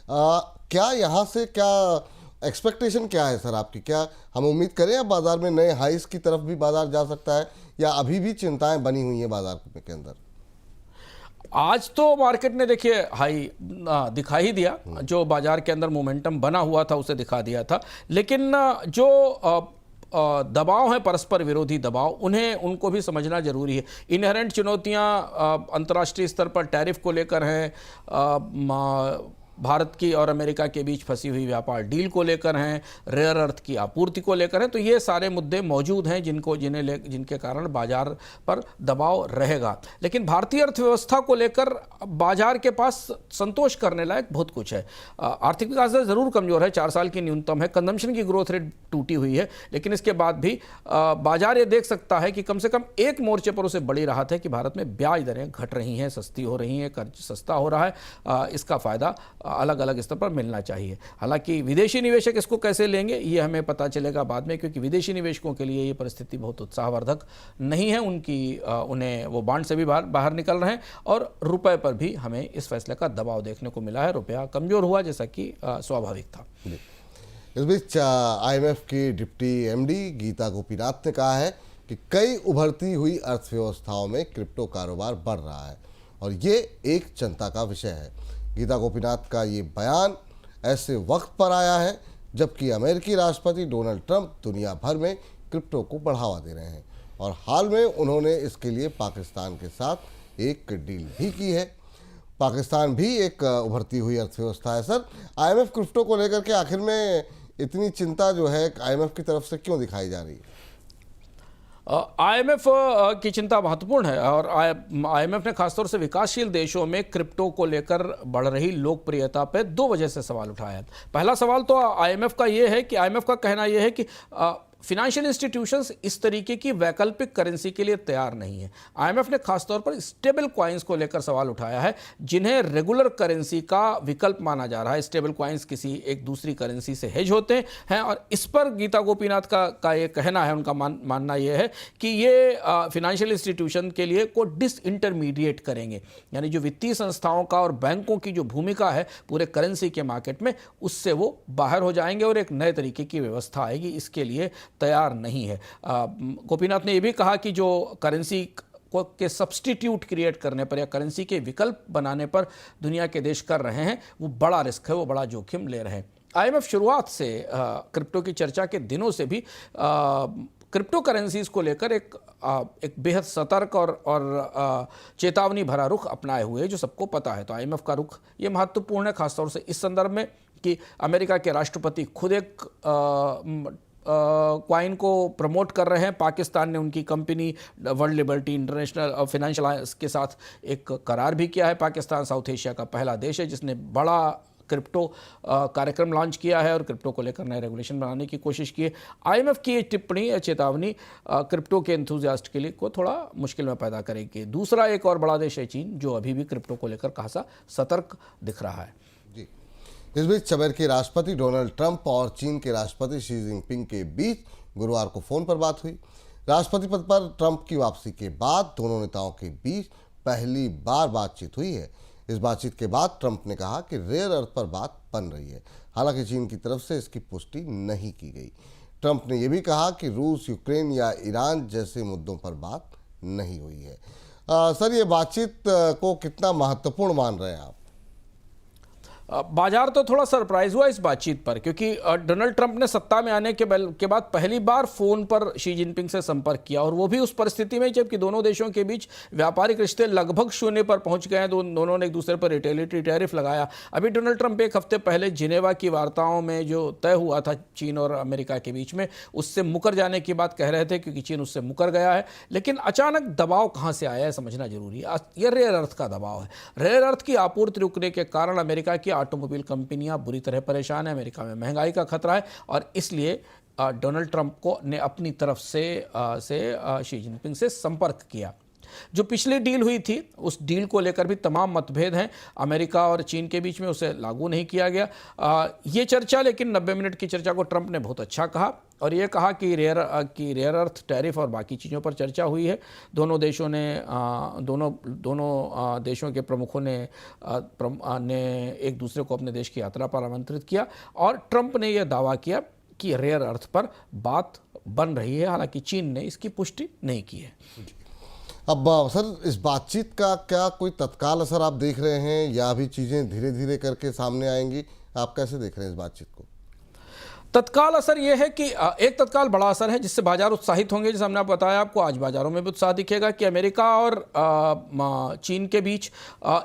क्या यहाँ से क्या एक्सपेक्टेशन क्या है सर आपकी? क्या हम उम्मीद करें अब बाजार में नए हाइस की तरफ भी बाजार जा सकता है, या अभी भी चिंताएं बनी हुई हैं बाजार के अंदर? आज तो मार्केट ने देखिए हाई दिखा ही दिया, जो बाजार के अंदर मोमेंटम बना हुआ था उसे दिखा दिया था। लेकिन जो दबाव है, परस्पर विरोधी दबाव, उनको भी समझना जरूरी है। इनहेरेंट चुनौतियां अंतर्राष्ट्रीय स्तर पर टैरिफ को लेकर हैं, भारत की और अमेरिका के बीच फंसी हुई व्यापार डील को लेकर हैं, रेयर अर्थ की आपूर्ति को लेकर हैं। तो ये सारे मुद्दे मौजूद हैं जिनके कारण बाजार पर दबाव रहेगा। लेकिन भारतीय अर्थव्यवस्था को लेकर बाजार के पास संतोष करने लायक बहुत कुछ है। आर्थिक विकास दर जरूर कमजोर है, 4 साल की न्यूनतम है, कंजम्पशन की ग्रोथ रेट टूटी हुई है, लेकिन इसके बाद भी बाजार ये देख सकता है कि कम से कम एक मोर्चे पर उसे बड़ी राहत है कि भारत में ब्याज दरें घट रही हैं, सस्ती हो रही हैं, कर्ज सस्ता हो रहा है। इसका फायदा अलग अलग स्तर पर मिलना चाहिए। हालांकि विदेशी निवेशक इसको कैसे लेंगे ये हमें पता चलेगा बाद में, क्योंकि विदेशी निवेशकों के लिए ये परिस्थिति बहुत उत्साहवर्धक नहीं है। उन्हें वो बॉन्ड से भी बाहर निकल रहे हैं, और रुपए पर भी हमें इस फैसले का दबाव देखने को मिला है। रुपया कमजोर हुआ, जैसा कि स्वाभाविक था। इस बीच IMF की डिप्टी MD गीता गोपीनाथ ने कहा है कि कई उभरती हुई अर्थव्यवस्थाओं में क्रिप्टो कारोबार बढ़ रहा है, और ये एक चिंता का विषय है। गीता गोपीनाथ का ये बयान ऐसे वक्त पर आया है जबकि अमेरिकी राष्ट्रपति डोनाल्ड ट्रंप दुनिया भर में क्रिप्टो को बढ़ावा दे रहे हैं, और हाल में उन्होंने इसके लिए पाकिस्तान के साथ एक डील भी की है। पाकिस्तान भी एक उभरती हुई अर्थव्यवस्था है। सर, IMF क्रिप्टो को लेकर के आखिर में इतनी चिंता जो है IMF की तरफ से क्यों दिखाई जा रही है? IMF की चिंता महत्वपूर्ण है, और IMF ने खासतौर से विकासशील देशों में क्रिप्टो को लेकर बढ़ रही लोकप्रियता पे 2 वजह से सवाल उठाया है। पहला सवाल तो IMF का ये है कि IMF का कहना यह है कि फिनेंशियल इंस्टीट्यूशंस इस तरीके की वैकल्पिक करेंसी के लिए तैयार नहीं है। IMF ने खासतौर पर स्टेबल कॉइन्स को लेकर सवाल उठाया है, जिन्हें रेगुलर करेंसी का विकल्प माना जा रहा है। स्टेबल कॉइन्स किसी एक दूसरी करेंसी से हेज होते हैं, और इस पर गीता गोपीनाथ का ये कहना है, उनका मानना यह है कि ये फिनेंशियल इंस्टीट्यूशन के लिए को डिसइंटरमीडिएट करेंगे, यानी जो वित्तीय संस्थाओं का और बैंकों की जो भूमिका है पूरे करेंसी के मार्केट में, उससे वो बाहर हो जाएंगे और एक नए तरीके की व्यवस्था आएगी। इसके लिए तैयार नहीं है। गोपीनाथ ने यह भी कहा कि जो करेंसी के सब्स्टिट्यूट क्रिएट करने पर या करेंसी के विकल्प बनाने पर दुनिया के देश कर रहे हैं, वो बड़ा रिस्क है, वो बड़ा जोखिम ले रहे हैं। IMF शुरुआत से क्रिप्टो की चर्चा के दिनों से भी क्रिप्टो करेंसीज को लेकर एक बेहद सतर्क और चेतावनी भरा रुख अपनाए हुए, जो सबको पता है। तो IMF का रुख ये महत्वपूर्ण है, खासतौर से इस संदर्भ में कि अमेरिका के राष्ट्रपति खुद एक क्वाइन को प्रमोट कर रहे हैं। पाकिस्तान ने उनकी company world liberty international financial के साथ एक करार भी किया है। पाकिस्तान साउथ एशिया का पहला देश है जिसने बड़ा क्रिप्टो कार्यक्रम लॉन्च किया है और क्रिप्टो को लेकर नए रेगुलेशन बनाने की कोशिश की है। IMF की टिप्पणी या चेतावनी क्रिप्टो के एंथुजियास्ट के लिए को थोड़ा मुश्किल में पैदा करेगी। दूसरा एक और बड़ा देश है चीन, जो अभी भी क्रिप्टो को लेकर खासा सतर्क दिख रहा है। इस बीच अमेरिकी राष्ट्रपति डोनाल्ड ट्रंप और चीन के राष्ट्रपति शी जिनपिंग के बीच गुरुवार को फोन पर बात हुई। राष्ट्रपति पद पर ट्रंप की वापसी के बाद दोनों नेताओं के बीच पहली बार बातचीत हुई है। इस बातचीत के बाद ट्रंप ने कहा कि रेयर अर्थ पर बात बन रही है। हालांकि चीन की तरफ से इसकी पुष्टि नहीं की गई। ट्रंप ने यह भी कहा कि रूस, यूक्रेन या ईरान जैसे मुद्दों पर बात नहीं हुई है। सर, ये बातचीत को कितना महत्वपूर्ण मान रहे हैं आप? बाजार तो थोड़ा सरप्राइज हुआ इस बातचीत पर, क्योंकि डोनाल्ड ट्रंप ने सत्ता में आने के बाद पहली बार फोन पर शी जिनपिंग से संपर्क किया, और वो भी उस परिस्थिति में जबकि दोनों देशों के बीच व्यापारिक रिश्ते लगभग शून्य पर पहुंच गए हैं। दोनों ने एक दूसरे पर रिटेलिटरी टैरिफ लगाया। अभी डोनाल्ड ट्रंप एक हफ्ते पहले जिनेवा की वार्ताओं में जो तय हुआ था चीन और अमेरिका के बीच में, उससे मुकर जाने की बात कह रहे थे, क्योंकि चीन उससे मुकर गया है। लेकिन अचानक दबाव कहाँ से आया है समझना जरूरी है। यह रेयर अर्थ का दबाव है। रेयर अर्थ की आपूर्ति रुकने के कारण अमेरिका की ऑटोमोबाइल कंपनियां बुरी तरह परेशान है। अमेरिका में महंगाई का खतरा है, और इसलिए डोनाल्ड ट्रंप को ने अपनी तरफ से शी जिनपिंग से संपर्क किया। जो पिछली डील हुई थी, उस डील को लेकर भी तमाम मतभेद हैं अमेरिका और चीन के बीच में, उसे लागू नहीं किया गया। ये चर्चा, लेकिन 90 मिनट की चर्चा को ट्रंप ने बहुत अच्छा कहा, और ये कहा कि रेयर अर्थ, टैरिफ और बाकी चीज़ों पर चर्चा हुई है। दोनों देशों ने दोनों देशों के प्रमुखों ने एक दूसरे को अपने देश की यात्रा पर आमंत्रित किया, और ट्रंप ने यह दावा किया कि रेयर अर्थ पर बात बन रही है। हालांकि चीन ने इसकी पुष्टि नहीं की है। अब सर, इस बातचीत का क्या कोई तत्काल असर आप देख रहे हैं, या अभी चीज़ें धीरे धीरे करके सामने आएंगी? आप कैसे देख रहे हैं इस बातचीत को? तत्काल असर यह है कि एक तत्काल बड़ा असर है जिससे बाजार उत्साहित होंगे। जैसे हमने बताया आपको, आज बाजारों में भी उत्साह दिखेगा कि अमेरिका और चीन के बीच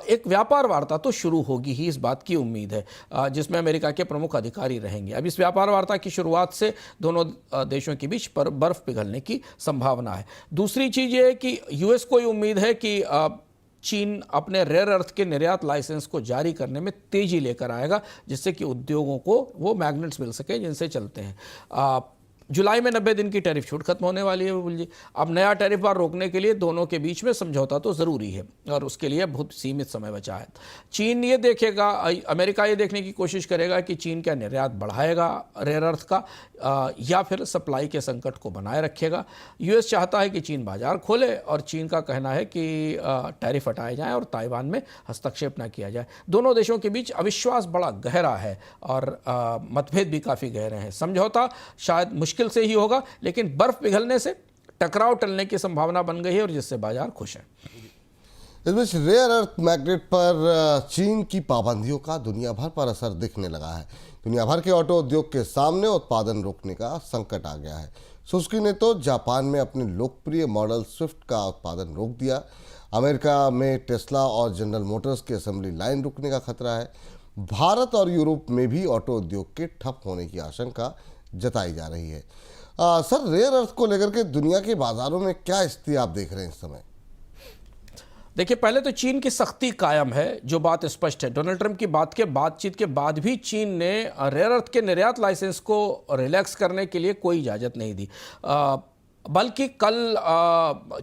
एक व्यापार वार्ता तो शुरू होगी ही, इस बात की उम्मीद है, जिसमें अमेरिका के प्रमुख अधिकारी रहेंगे। अब इस व्यापार वार्ता की शुरुआत से दोनों देशों के बीच पर बर्फ पिघलने की संभावना है। दूसरी चीज़ ये है कि यूएस को उम्मीद है कि चीन अपने रेयर अर्थ के निर्यात लाइसेंस को जारी करने में तेजी लेकर आएगा, जिससे कि उद्योगों को वो मैग्नेट्स मिल सके जिनसे चलते हैं। जुलाई में 90 दिन की टैरिफ छूट खत्म होने वाली है विपुल जी। अब नया टैरिफ बार रोकने के लिए दोनों के बीच में समझौता तो ज़रूरी है, और उसके लिए बहुत सीमित समय बचा है। चीन ये देखेगा, अमेरिका ये देखने की कोशिश करेगा कि चीन क्या निर्यात बढ़ाएगा रेयर अर्थ का, या फिर सप्लाई के संकट को बनाए रखेगा। यूएस चाहता है कि चीन बाजार खोले, और चीन का कहना है कि टैरिफ हटाए जाएँ और ताइवान में हस्तक्षेप न किया जाए। दोनों देशों के बीच अविश्वास बड़ा गहरा है, और मतभेद भी काफ़ी गहरे हैं। समझौता शायद मुश्किल से ही होगा, लेकिन बर्फ पिघलने से टकराव टलने की संभावना बन गई है, और जिससे बाजार खुश है। इस बीच रेयर अर्थ मैग्नेट पर चीन की पाबंदियों का दुनिया भर पर असर दिखने लगा है। दुनिया भर के ऑटो उद्योग के सामने उत्पादन रोकने का संकट आ गया है। सुजुकी ने तो जापान में अपने लोकप्रिय मॉडल स्विफ्ट का उत्पादन रोक दिया। अमेरिका में टेस्ला और जनरल मोटर्स की असेंबली लाइन रुकने का खतरा है। भारत और यूरोप में भी ऑटो उद्योग के ठप होने की आशंका जताई जा रही है। सर, रेयर अर्थ को लेकर के दुनिया के बाजारों में क्या स्थिति आप देख रहे हैं इस समय? देखिए, पहले तो चीन की सख्ती कायम है, जो बात स्पष्ट है। डोनाल्ड ट्रंप की बातचीत के बाद भी चीन ने रेयर अर्थ के निर्यात लाइसेंस को रिलैक्स करने के लिए कोई इजाज़त नहीं दी, बल्कि कल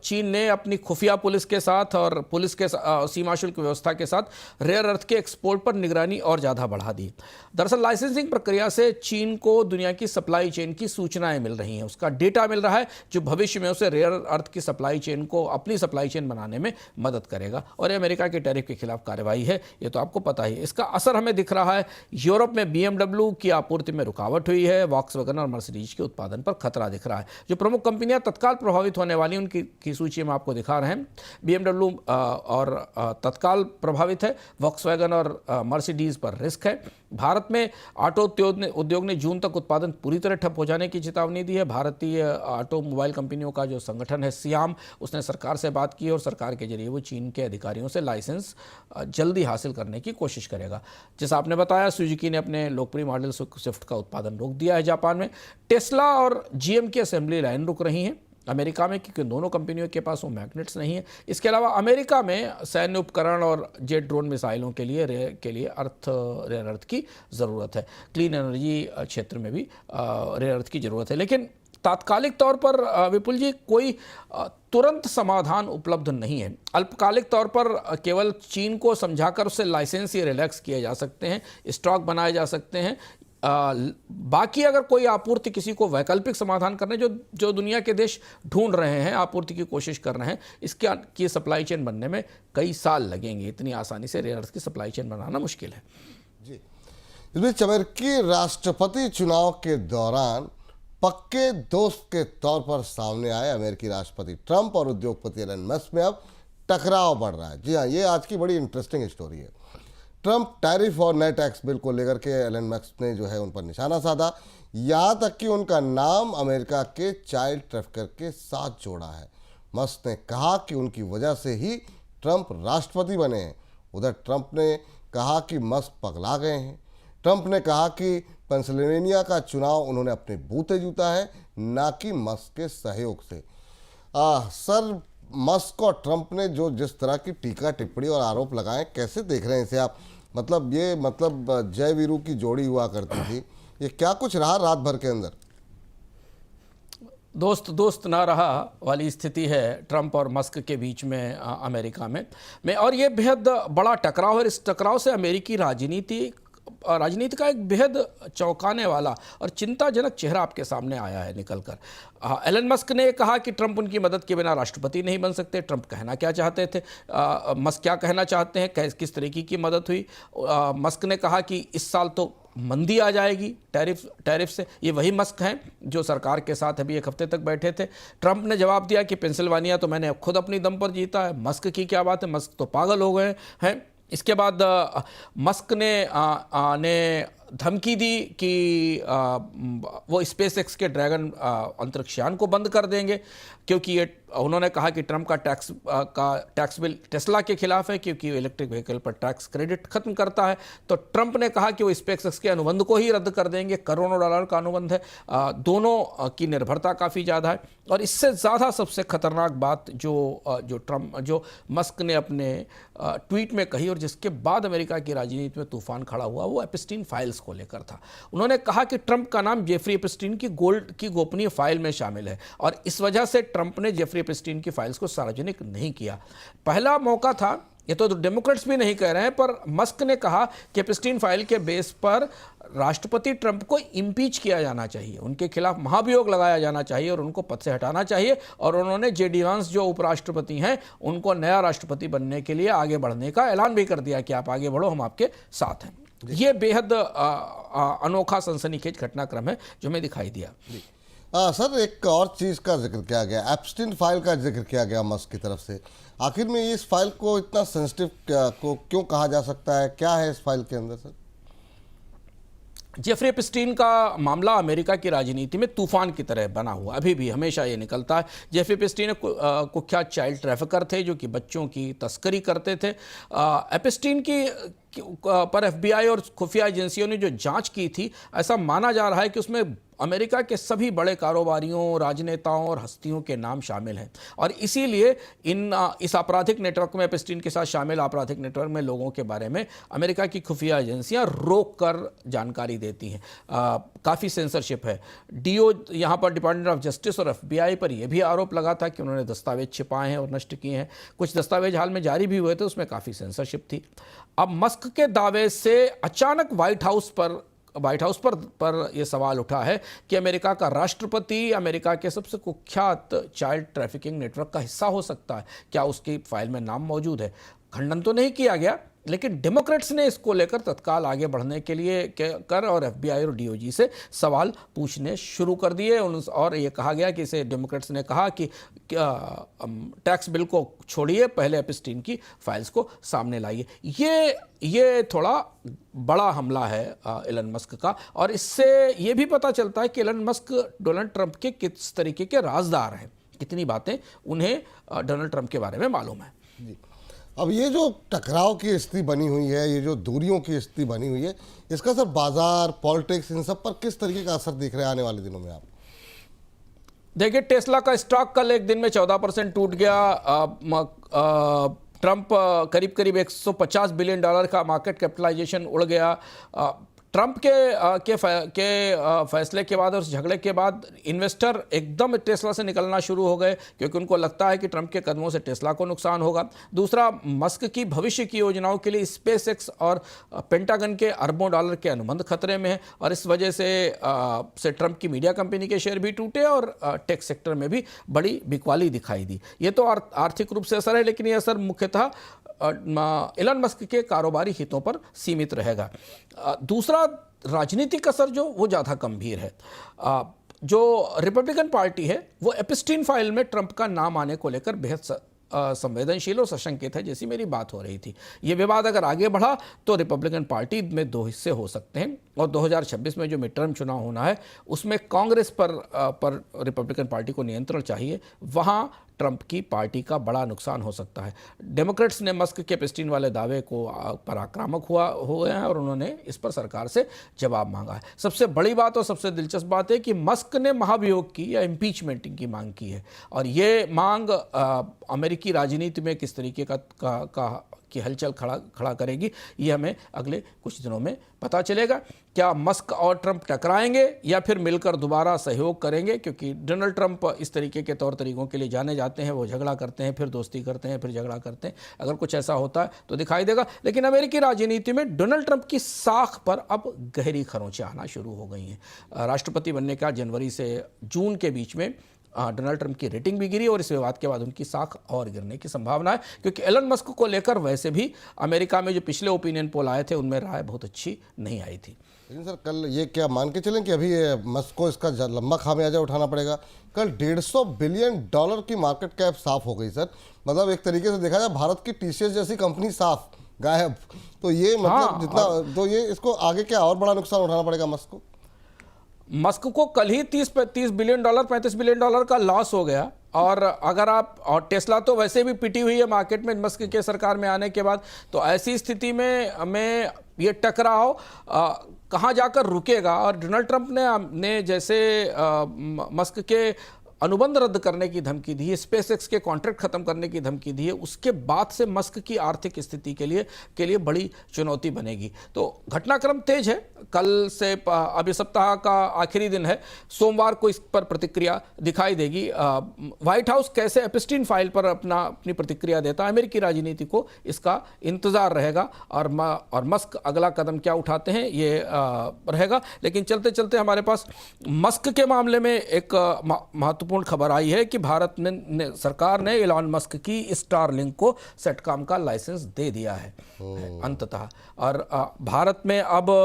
चीन ने अपनी खुफिया पुलिस के साथ और पुलिस के सीमा शुल्क व्यवस्था के साथ रेयर अर्थ के एक्सपोर्ट पर निगरानी और ज़्यादा बढ़ा दी। दरअसल लाइसेंसिंग प्रक्रिया से चीन को दुनिया की सप्लाई चेन की सूचनाएं मिल रही हैं, उसका डेटा मिल रहा है, जो भविष्य में उसे रेयर अर्थ की सप्लाई चेन को अपनी सप्लाई चेन बनाने में मदद करेगा। और ये अमेरिका के टैरिफ के खिलाफ कार्रवाई है, ये तो आपको पता ही है। इसका असर हमें दिख रहा है। यूरोप में BMW की आपूर्ति में रुकावट हुई है। वॉक्सवैगन और मर्सिडीज के उत्पादन पर खतरा दिख रहा है। जो प्रमुख कंपनियां तत्काल प्रभावित होने वाली उनकी सूची में आपको दिखा रहे हैं। BMW और तत्काल प्रभावित है। वॉक्सवैगन और मर्सिडीज पर रिस्क है। भारत में ऑटो उद्योग ने जून तक उत्पादन पूरी तरह ठप हो जाने की चेतावनी दी है। भारतीय ऑटोमोबाइल कंपनियों का जो संगठन है सियाम, उसने सरकार से बात की और सरकार के जरिए वो चीन के अधिकारियों से लाइसेंस जल्दी हासिल करने की कोशिश करेगा। जैसा आपने बताया, सुजुकी ने अपने लोकप्रिय मॉडल स्विफ्ट का उत्पादन रोक दिया है। जापान में टेस्ला और GM की असेंबली लाइन रुक रही हैं अमेरिका में, क्योंकि दोनों कंपनियों के पास वो मैग्नेट्स नहीं है। इसके अलावा अमेरिका में सैन्य उपकरण और जेट ड्रोन मिसाइलों के लिए रेयर अर्थ की ज़रूरत है। क्लीन एनर्जी क्षेत्र में भी रेयर अर्थ की ज़रूरत है। लेकिन तात्कालिक तौर पर विपुल जी कोई तुरंत समाधान उपलब्ध नहीं है। अल्पकालिक तौर पर केवल चीन को समझाकर उससे लाइसेंस ये रिलैक्स किए जा सकते हैं, स्टॉक बनाए जा सकते हैं, बाकी अगर कोई आपूर्ति किसी को वैकल्पिक समाधान करने जो दुनिया के देश ढूंढ रहे हैं, आपूर्ति की कोशिश कर रहे हैं, इसके की सप्लाई चेन बनने में कई साल लगेंगे। इतनी आसानी से रेयर अर्थ की सप्लाई चेन बनाना मुश्किल है जी। इस बीच अमेरिकी राष्ट्रपति चुनाव के दौरान पक्के दोस्त के तौर पर सामने आए अमेरिकी राष्ट्रपति ट्रंप और उद्योगपति एलन मस्क में अब टकराव बढ़ रहा है। जी हाँ, ये आज की बड़ी इंटरेस्टिंग स्टोरी है। ट्रंप टैरिफ और नए टैक्स बिल को लेकर के एलन मस्क ने जो है उन पर निशाना साधा, यहाँ तक कि उनका नाम अमेरिका के चाइल्ड ट्रैफिकर के साथ जोड़ा है। मस्क ने कहा कि उनकी वजह से ही ट्रंप राष्ट्रपति बने हैं। उधर ट्रंप ने कहा कि मस्क पगला गए हैं। ट्रंप ने कहा कि पेंसिल्वेनिया का चुनाव उन्होंने अपने बूते जीता है, ना कि मस्क के सहयोग से। सर, मस्क और ट्रंप ने जो जिस तरह की टीका टिप्पणी और आरोप लगाए, कैसे देख रहे हैं इसे आप? मतलब ये जय वीरू की जोड़ी हुआ करती थी, ये क्या कुछ रहा रात भर के अंदर? दोस्त दोस्त ना रहा वाली स्थिति है ट्रंप और मस्क के बीच में अमेरिका में और ये बेहद बड़ा टकराव है। इस टकराव से अमेरिकी राजनीति का एक बेहद चौंकाने वाला और चिंताजनक चेहरा आपके सामने आया है निकलकर। एलन मस्क ने कहा कि ट्रंप उनकी मदद के बिना राष्ट्रपति नहीं बन सकते। ट्रंप कहना क्या चाहते थे, मस्क क्या कहना चाहते हैं, किस तरीके की मदद हुई? मस्क ने कहा कि इस साल तो मंदी आ जाएगी टैरिफ से। ये वही मस्क हैं जो सरकार के साथ अभी एक हफ्ते तक बैठे थे। ट्रंप ने जवाब दिया कि पेंसिल्वानिया तो मैंने खुद अपनी दम पर जीता है, मस्क की क्या बात है, मस्क तो पागल हो गए हैं। इसके बाद मस्क ने धमकी दी कि वो स्पेस एक्स के ड्रैगन अंतरिक्षयान को बंद कर देंगे, क्योंकि ये उन्होंने कहा कि ट्रंप का टैक्स बिल टेस्ला के खिलाफ है, क्योंकि इलेक्ट्रिक व्हीकल पर टैक्स क्रेडिट खत्म करता है। तो ट्रंप ने कहा कि वो स्पेस एक्स के अनुबंध को ही रद्द कर देंगे। करोड़ों डॉलर का अनुबंध है, दोनों की निर्भरता काफ़ी ज़्यादा है। और इससे ज़्यादा सबसे खतरनाक बात जो मस्क ने अपने ट्वीट में कही और जिसके बाद अमेरिका की राजनीति में तूफान खड़ा हुआ, वो एप्स्टीन फाइल्स को लेकर था। उन्होंने कहा कि ट्रंप का नाम जेफरी एप्स्टीन की गोल्ड की गोपनीय फाइल में शामिल है और इस वजह से ट्रंप ने जेफरी एप्स्टीन की फाइल्स को सार्वजनिक नहीं किया। पहला मौका था, ये तो डेमोक्रेट्स भी नहीं कह रहे हैं, पर मस्क ने कहा कि एप्स्टीन फाइल के बेस पर राष्ट्रपति ट्रंप को इम्पीच किया जाना चाहिए, उनके खिलाफ महाभियोग लगाया जाना चाहिए और उनको पद से हटाना चाहिए। और उन्होंने जेडी वांस जो उपराष्ट्रपति हैं उनको नया राष्ट्रपति बनने के लिए आगे बढ़ने का ऐलान भी कर दिया कि आप आगे बढ़ो, हम आपके साथ हैं। ये बेहद अनोखा सनसनीखेज घटनाक्रम है जो हमें दिखाई दिया। सर, एक और चीज़ का जिक्र किया गया, एप्स्टीन फाइल का जिक्र किया गया मस्क की तरफ से। आखिर में इस फाइल को इतना सेंसिटिव को क्यों कहा जा सकता है? क्या है इस फाइल के अंदर सर? जेफरी एप्स्टीन का मामला अमेरिका की राजनीति में तूफान की तरह बना हुआ, अभी भी हमेशा ये निकलता है। जेफरी एप्स्टीन कुख्यात चाइल्ड ट्रैफिकर थे जो कि बच्चों की तस्करी करते थे। एप्स्टीन की पर एफबीआई और खुफिया एजेंसियों ने जो जांच की थी, ऐसा माना जा रहा है कि उसमें अमेरिका के सभी बड़े कारोबारियों, राजनेताओं और हस्तियों के नाम शामिल हैं और इसीलिए इस आपराधिक नेटवर्क में, एप्स्टीन के साथ शामिल आपराधिक नेटवर्क में लोगों के बारे में अमेरिका की खुफिया एजेंसियां रोक कर जानकारी देती हैं। काफ़ी सेंसरशिप है। यहाँ पर डिपार्टमेंट ऑफ जस्टिस और एफबीआई पर यह भी आरोप लगा था कि उन्होंने दस्तावेज छिपाए हैं और नष्ट किए हैं। कुछ दस्तावेज हाल में जारी भी हुए थे, उसमें काफ़ी सेंसरशिप थी। अब मस्क के दावे से अचानक व्हाइट हाउस पर यह सवाल उठा है कि अमेरिका का राष्ट्रपति अमेरिका के सबसे कुख्यात चाइल्ड ट्रैफिकिंग नेटवर्क का हिस्सा हो सकता है। क्या उसकी फाइल में नाम मौजूद है? खंडन तो नहीं किया गया, लेकिन डेमोक्रेट्स ने इसको लेकर तत्काल आगे बढ़ने के लिए और एफबीआई और डीओजी से सवाल पूछने शुरू कर दिए और ये कहा गया कि इसे डेमोक्रेट्स ने कहा कि टैक्स बिल को छोड़िए, पहले एप्स्टीन की फाइल्स को सामने लाइए। ये थोड़ा बड़ा हमला है एलन मस्क का और इससे ये भी पता चलता है कि एलन मस्क डोनाल्ड ट्रंप के किस तरीके के राजदार हैं, कितनी बातें उन्हें डोनाल्ड ट्रंप के बारे में मालूम है। जी। अब ये जो टकराव की स्थिति बनी हुई है, ये जो दूरियों की स्थिति बनी हुई है, इसका सर बाजार, पॉलिटिक्स, इन सब पर किस तरीके का असर दिख रहा है आने वाले दिनों में आप? देखिए, टेस्ला का स्टॉक कल एक दिन में 14% टूट गया। ट्रंप करीब 150 बिलियन डॉलर का मार्केट कैपिटलाइजेशन उड़ गया। ट्रंप के फैसले के बाद और उस झगड़े के बाद इन्वेस्टर एकदम टेस्ला से निकलना शुरू हो गए, क्योंकि उनको लगता है कि ट्रंप के कदमों से टेस्ला को नुकसान होगा। दूसरा, मस्क की भविष्य की योजनाओं के लिए स्पेस एक्स और पेंटागन के अरबों डॉलर के अनुबंध खतरे में है, और इस वजह से ट्रंप की मीडिया कंपनी के शेयर भी टूटे और टेक सेक्टर में भी बड़ी बिकवाली दिखाई दी। ये तो आर्थिक रूप से असर है, लेकिन ये असर मुख्यतः एलन मस्क के कारोबारी हितों पर सीमित रहेगा। दूसरा राजनीतिक असर जो वो ज़्यादा गंभीर है। जो रिपब्लिकन पार्टी है वो एप्स्टीन फाइल में ट्रंप का नाम आने को लेकर बेहद संवेदनशील और सशंकित है, जैसी मेरी बात हो रही थी। ये विवाद अगर आगे बढ़ा तो रिपब्लिकन पार्टी में दो हिस्से हो सकते हैं, और 2026 में जो मिड टर्म चुनाव होना है उसमें कांग्रेस पर रिपब्लिकन पार्टी को नियंत्रण चाहिए। वहाँ ट्रंप की पार्टी का बड़ा नुकसान हो सकता है। डेमोक्रेट्स ने मस्क के एप्स्टीन वाले दावे को पर आक्रामक हो गए हैं और उन्होंने इस पर सरकार से जवाब मांगा है। सबसे बड़ी बात और सबसे दिलचस्प बात है कि मस्क ने महाभियोग की या इम्पीचमेंट की मांग की है, और ये मांग अमेरिकी राजनीति में किस तरीके की हलचल खड़ा करेगी, ये हमें अगले कुछ दिनों में पता चलेगा। क्या मस्क और ट्रंप टकराएंगे या फिर मिलकर दोबारा सहयोग करेंगे, क्योंकि डोनाल्ड ट्रंप इस तरीके के तौर तरीकों के लिए जाने जाते हैं। वो झगड़ा करते हैं, फिर दोस्ती करते हैं, फिर झगड़ा करते हैं। अगर कुछ ऐसा होता है तो दिखाई देगा। लेकिन अमेरिकी राजनीति में डोनाल्ड ट्रंप की साख पर अब गहरी खरोंचें आना शुरू हो गई हैं। राष्ट्रपति बनने का जनवरी से जून के बीच में डोनाल्ड ट्रंप की रेटिंग भी गिरी, और इस विवाद के बाद उनकी साख और गिरने की संभावना है, क्योंकि एलन मस्क को लेकर वैसे भी अमेरिका में जो पिछले ओपिनियन पोल आए थे उनमें राय बहुत अच्छी नहीं आई थी। लेकिन सर, कल ये क्या मान के चलें कि अभी मस्क को इसका लंबा खामियाजा उठाना पड़ेगा? कल $150 बिलियन की मार्केट कैप साफ हो गई सर। मतलब एक तरीके से देखा जाए भारत की टीसीएस जैसी कंपनी साफ गायब। तो ये मतलब जितना तो ये इसको आगे क्या और बड़ा नुकसान उठाना पड़ेगा मस्क को? मस्क को कल ही $30 बिलियन $35 बिलियन का लॉस हो गया। और अगर और टेस्ला तो वैसे भी पिटी हुई है मार्केट में मस्क के सरकार में आने के बाद, तो ऐसी स्थिति में ये टकराव कहाँ जाकर रुकेगा। और डोनाल्ड ट्रंप ने जैसे मस्क के अनुबंध रद्द करने की धमकी दी है, स्पेस एक्स के कॉन्ट्रैक्ट खत्म करने की धमकी दी है, उसके बाद से मस्क की आर्थिक स्थिति के लिए बड़ी चुनौती बनेगी। तो घटनाक्रम तेज है। कल से अभी सप्ताह का आखिरी दिन है, सोमवार को इस पर प्रतिक्रिया दिखाई देगी। व्हाइट हाउस कैसे एप्स्टीन फाइल पर अपनी प्रतिक्रिया देता है, अमेरिकी राजनीति को इसका इंतजार रहेगा, और मस्क अगला कदम क्या उठाते हैं ये रहेगा। लेकिन चलते चलते हमारे पास मस्क के मामले में एक महत्वपूर्ण खबर आई है कि भारत सरकार ने एलन मस्क की स्टारलिंक को सेटकॉम का लाइसेंस दे दिया है अंततः। और भारत में अब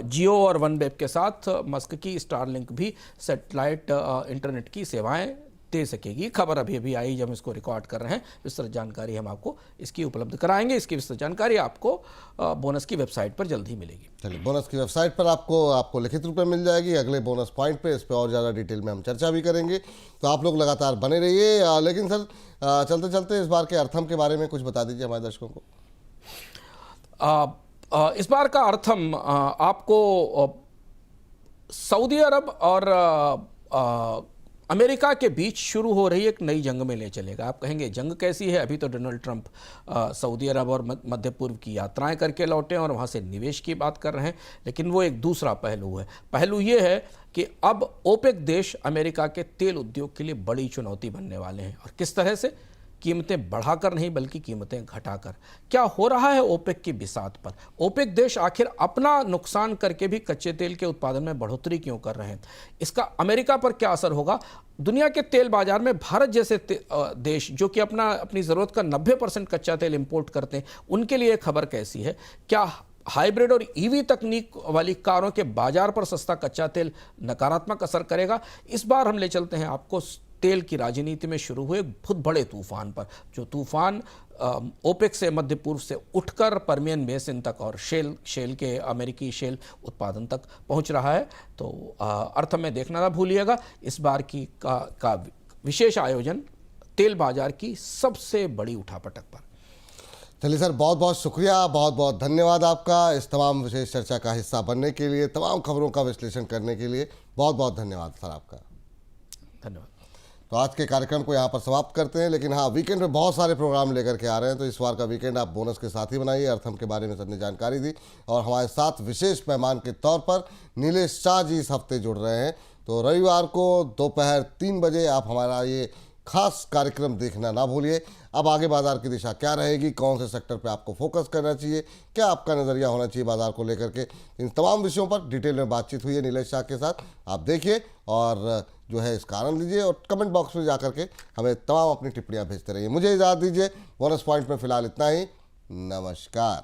जियो और वनवेब के साथ मस्क की स्टारलिंक भी सैटेलाइट इंटरनेट की सेवाएं दे सकेगी। खबर अभी आई जब इसको रिकॉर्ड कर रहे हैं। विस्तृत जानकारी हम आपको इसकी उपलब्ध कराएंगे। इसकी विस्तृत जानकारी आपको बोनस की वेबसाइट पर जल्द ही मिलेगी। चलिए, बोनस की वेबसाइट पर आपको लिखित रूप में मिल जाएगी। अगले बोनस पॉइंट पे इस पर और ज़्यादा डिटेल में हम चर्चा भी करेंगे, तो आप लोग लगातार बने रहिए। लेकिन सर, चलते चलते इस बार के अर्थम के बारे में कुछ बता दीजिए हमारे दर्शकों को। इस बार का अर्थम आपको सऊदी अरब और अमेरिका के बीच शुरू हो रही एक नई जंग में ले चलेगा। आप कहेंगे जंग कैसी है? अभी तो डोनाल्ड ट्रंप सऊदी अरब और मध्य पूर्व की यात्राएं करके लौटे और वहां से निवेश की बात कर रहे हैं, लेकिन वो एक दूसरा पहलू है। पहलू ये है कि अब ओपेक देश अमेरिका के तेल उद्योग के लिए बड़ी चुनौती बनने वाले हैं, और किस तरह से? कीमतें बढ़ाकर नहीं बल्कि कीमतें घटाकर। क्या हो रहा है ओपेक की बिसात पर? ओपेक देश आखिर अपना नुकसान करके भी कच्चे तेल के उत्पादन में बढ़ोतरी क्यों कर रहे हैं? इसका अमेरिका पर क्या असर होगा? दुनिया के तेल बाजार में भारत जैसे देश जो कि अपनी ज़रूरत का 90% कच्चा तेल इंपोर्ट करते हैं, उनके लिए खबर कैसी है? क्या हाइब्रिड और ईवी तकनीक वाली कारों के बाजार पर सस्ता कच्चा तेल नकारात्मक असर करेगा? इस बार हम ले चलते हैं आपको तेल की राजनीति में शुरू हुए बहुत बड़े तूफान पर, जो तूफान ओपेक से मध्य पूर्व से उठकर पर्मियन बेसिन तक और शेल के अमेरिकी शेल उत्पादन तक पहुंच रहा है। तो अर्थ में देखना ना भूलिएगा। इस बार का विशेष आयोजन तेल बाजार की सबसे बड़ी उठापटक पर। चलिए सर, बहुत बहुत शुक्रिया, बहुत बहुत धन्यवाद आपका इस तमाम विशेष चर्चा का हिस्सा बनने के लिए, तमाम खबरों का विश्लेषण करने के लिए। बहुत बहुत धन्यवाद सर आपका। धन्यवाद। तो आज के कार्यक्रम को यहाँ पर समाप्त करते हैं, लेकिन हाँ, वीकेंड में बहुत सारे प्रोग्राम लेकर के आ रहे हैं, तो इस बार का वीकेंड आप बोनस के साथ ही बनाइए। अर्थम के बारे में सबने जानकारी दी और हमारे साथ विशेष मेहमान के तौर पर नीलेश शाह जी इस हफ्ते जुड़ रहे हैं। तो रविवार को दोपहर 3 बजे आप हमारा ये खास कार्यक्रम देखना ना भूलिए। अब आगे बाजार की दिशा क्या रहेगी, कौन से सेक्टर पे आपको फोकस करना चाहिए, क्या आपका नज़रिया होना चाहिए बाजार को लेकर के, इन तमाम विषयों पर डिटेल में बातचीत हुई है नीलेश शाह के साथ। आप देखिए और जो है इसका आनंद लीजिए और कमेंट बॉक्स में जा करके हमें तमाम अपनी टिप्पणियाँ भेजते रहिए। मुझे इजाज़त दीजिए, बोनस पॉइंट में फिलहाल इतना ही। नमस्कार।